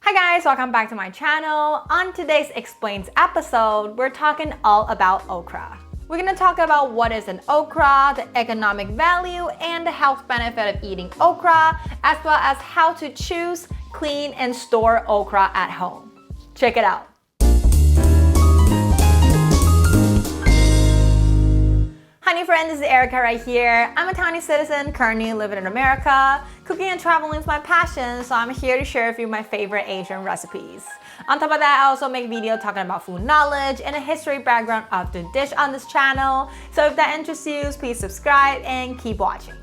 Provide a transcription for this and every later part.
Hi guys, welcome back to my channel. On today's Explains episode, we're talking all about okra. We're going to talk about what is an okra, the economic value, and the health benefit of eating okra, as well as how to choose, clean, and store okra at home. Check it out. Honey friend, this is Erica right here. I'm a Taiwanese citizen currently living in America. Cooking and traveling is my passion, so I'm here to share with you my favorite Asian recipes. On top of that, I also make videos talking about food knowledge and a history background of the dish on this channel. So if that interests you, please subscribe and keep watching.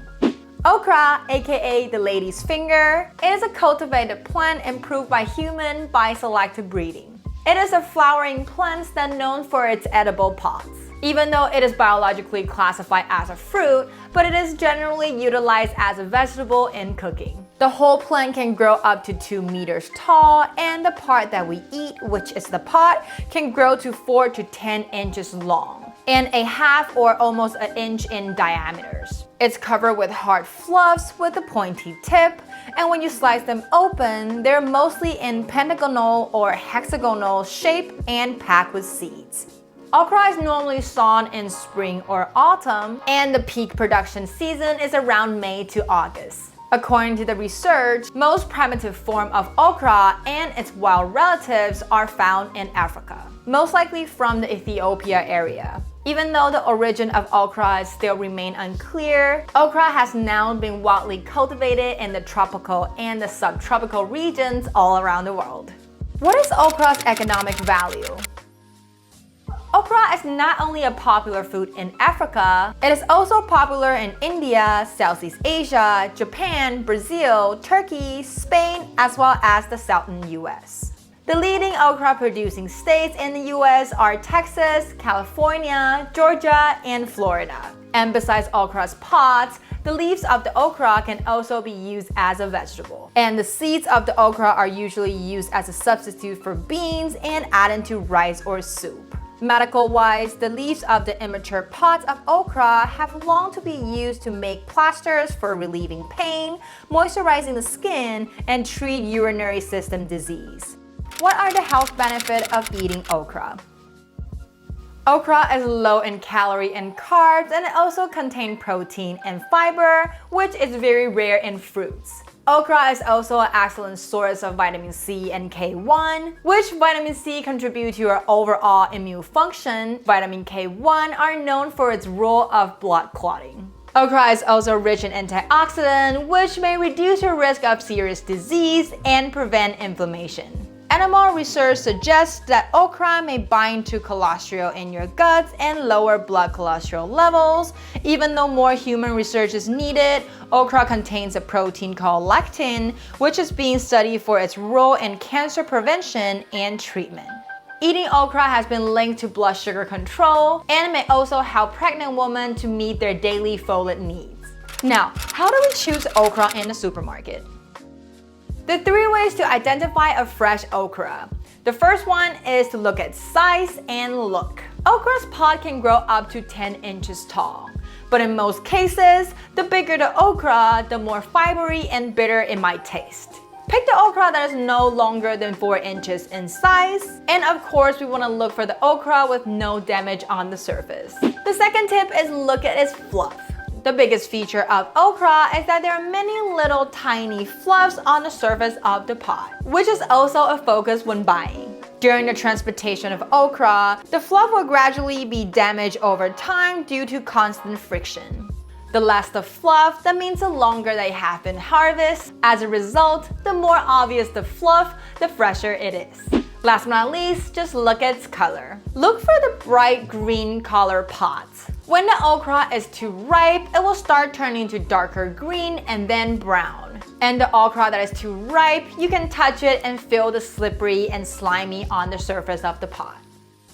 Okra, aka the lady's finger, is a cultivated plant improved by human by selective breeding. It is a flowering plant that's known for its edible pods. Even though it is biologically classified as a fruit, but it is generally utilized as a vegetable in cooking. The whole plant can grow up to 2 meters tall, and the part that we eat, which is the pod, can grow to 4 to 10 inches long, and a half or almost an inch in diameters. It's covered with hard fluffs with a pointy tip, and when you slice them open, they're mostly in pentagonal or hexagonal shape and packed with seeds. Okra is normally sown in spring or autumn, and the peak production season is around May to August. According to the research, most primitive form of okra and its wild relatives are found in Africa, most likely from the Ethiopia area. Even though the origin of okra still remain unclear, okra has now been widely cultivated in the tropical and the subtropical regions all around the world. What is okra's economic value? Okra is not only a popular food in Africa, it is also popular in India, Southeast Asia, Japan, Brazil, Turkey, Spain, as well as the southern US. The leading okra producing states in the US are Texas, California, Georgia, and Florida. And besides okra's pods, the leaves of the okra can also be used as a vegetable. And the seeds of the okra are usually used as a substitute for beans and added to rice or soup. Medical-wise, the leaves of the immature pods of okra have long to be used to make plasters for relieving pain, moisturizing the skin, and treat urinary system disease. What are the health benefits of eating okra? Okra is low in calorie and carbs, and it also contains protein and fiber, which is very rare in fruits. Okra is also an excellent source of vitamin C and K1, which vitamin C contributes to your overall immune function. Vitamin K1 are known for its role of blood clotting. Okra is also rich in antioxidants, which may reduce your risk of serious disease and prevent inflammation. Animal research suggests that okra may bind to cholesterol in your guts and lower blood cholesterol levels. Even though more human research is needed, okra contains a protein called lectin, which is being studied for its role in cancer prevention and treatment. Eating okra has been linked to blood sugar control and may also help pregnant women to meet their daily folate needs. Now, how do we choose okra in the supermarket? The 3 ways to identify a fresh okra. The first one is to look at size and look. Okra's pod can grow up to 10 inches tall, but in most cases, the bigger the okra, the more fibery and bitter it might taste. Pick the okra that is no longer than 4 inches in size, and of course we want to look for the okra with no damage on the surface. The second tip is look at its fluff. The biggest feature of okra is that there are many little tiny fluffs on the surface of the pod, which is also a focus when buying. During the transportation of okra, the fluff will gradually be damaged over time due to constant friction. The less the fluff, that means the longer they have been harvested. As a result, the more obvious the fluff, the fresher it is. Last but not least, just look at its color. Look for the bright green color pods. When the okra is too ripe, it will start turning to darker green and then brown. And the okra that is too ripe, you can touch it and feel the slippery and slimy on the surface of the pod.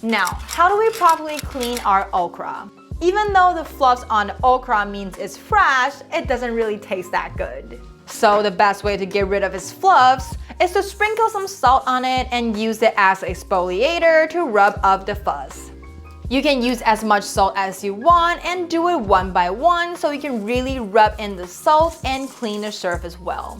Now, how do we properly clean our okra? Even though the fluffs on the okra means it's fresh, it doesn't really taste that good. So the best way to get rid of its fluffs is to sprinkle some salt on it and use it as an exfoliator to rub up the fuzz. You can use as much salt as you want and do it one by one so you can really rub in the salt and clean the surface well.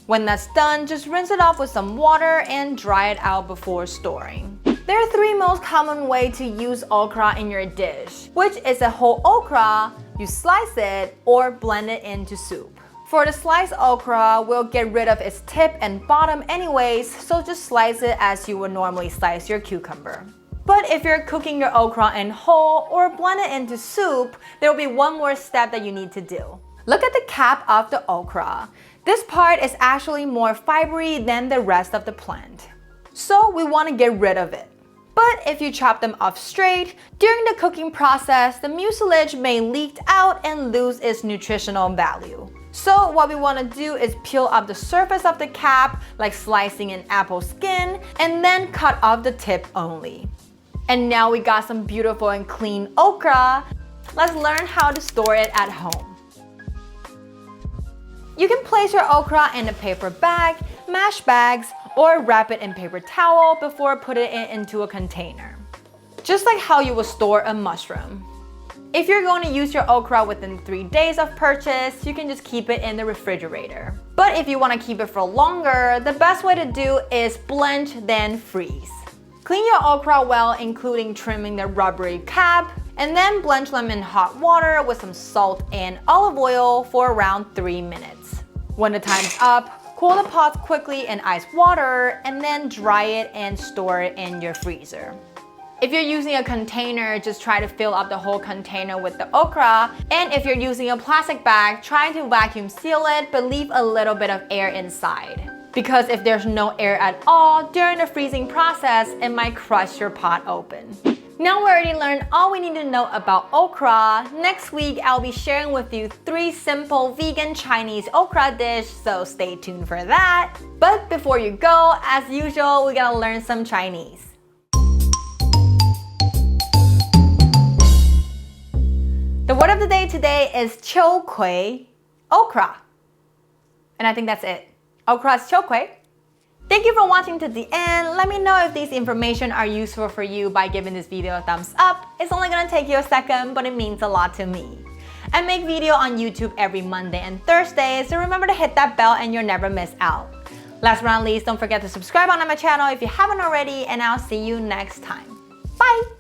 When that's done, just rinse it off with some water and dry it out before storing. There are 3 most common ways to use okra in your dish, which is a whole okra, you slice it, or blend it into soup. For the sliced okra, we'll get rid of its tip and bottom anyways, so just slice it as you would normally slice your cucumber. But if you're cooking your okra in whole or blend it into soup, there will be one more step that you need to do. Look at the cap of the okra. This part is actually more fibery than the rest of the plant, so we want to get rid of it. But if you chop them off straight, during the cooking process, the mucilage may leak out and lose its nutritional value. So what we want to do is peel up the surface of the cap like slicing an apple skin and then cut off the tip only. And now we got some beautiful and clean okra. Let's learn how to store it at home. You can place your okra in a paper bag, mesh bags, or wrap it in paper towel before putting it into a container. Just like how you would store a mushroom. If you're going to use your okra within 3 days of purchase, you can just keep it in the refrigerator. But if you want to keep it for longer, the best way to do is blanch then freeze. Clean your okra well, including trimming the rubbery cap, and then blanch them in hot water with some salt and olive oil for around 3 minutes. When the time's up, cool the pots quickly in ice water and then dry it and store it in your freezer. If you're using a container, just try to fill up the whole container with the okra. And if you're using a plastic bag, try to vacuum seal it, but leave a little bit of air inside. Because if there's no air at all, during the freezing process, it might crush your pot open. Now we already learned all we need to know about okra. Next week, I'll be sharing with you 3 simple vegan Chinese okra dishes, so stay tuned for that. But before you go, as usual, we're gonna learn some Chinese. The word of the day today is 秋葵, okra. And I think that's it. Okra is 秋葵. Thank you for watching to the end. Let me know if these information are useful for you by giving this video a thumbs up. It's only gonna take you a second, but it means a lot to me. I make video on YouTube every Monday and Thursday, so remember to hit that bell and you'll never miss out. Last but not least, don't forget to subscribe on my channel if you haven't already, and I'll see you next time. Bye!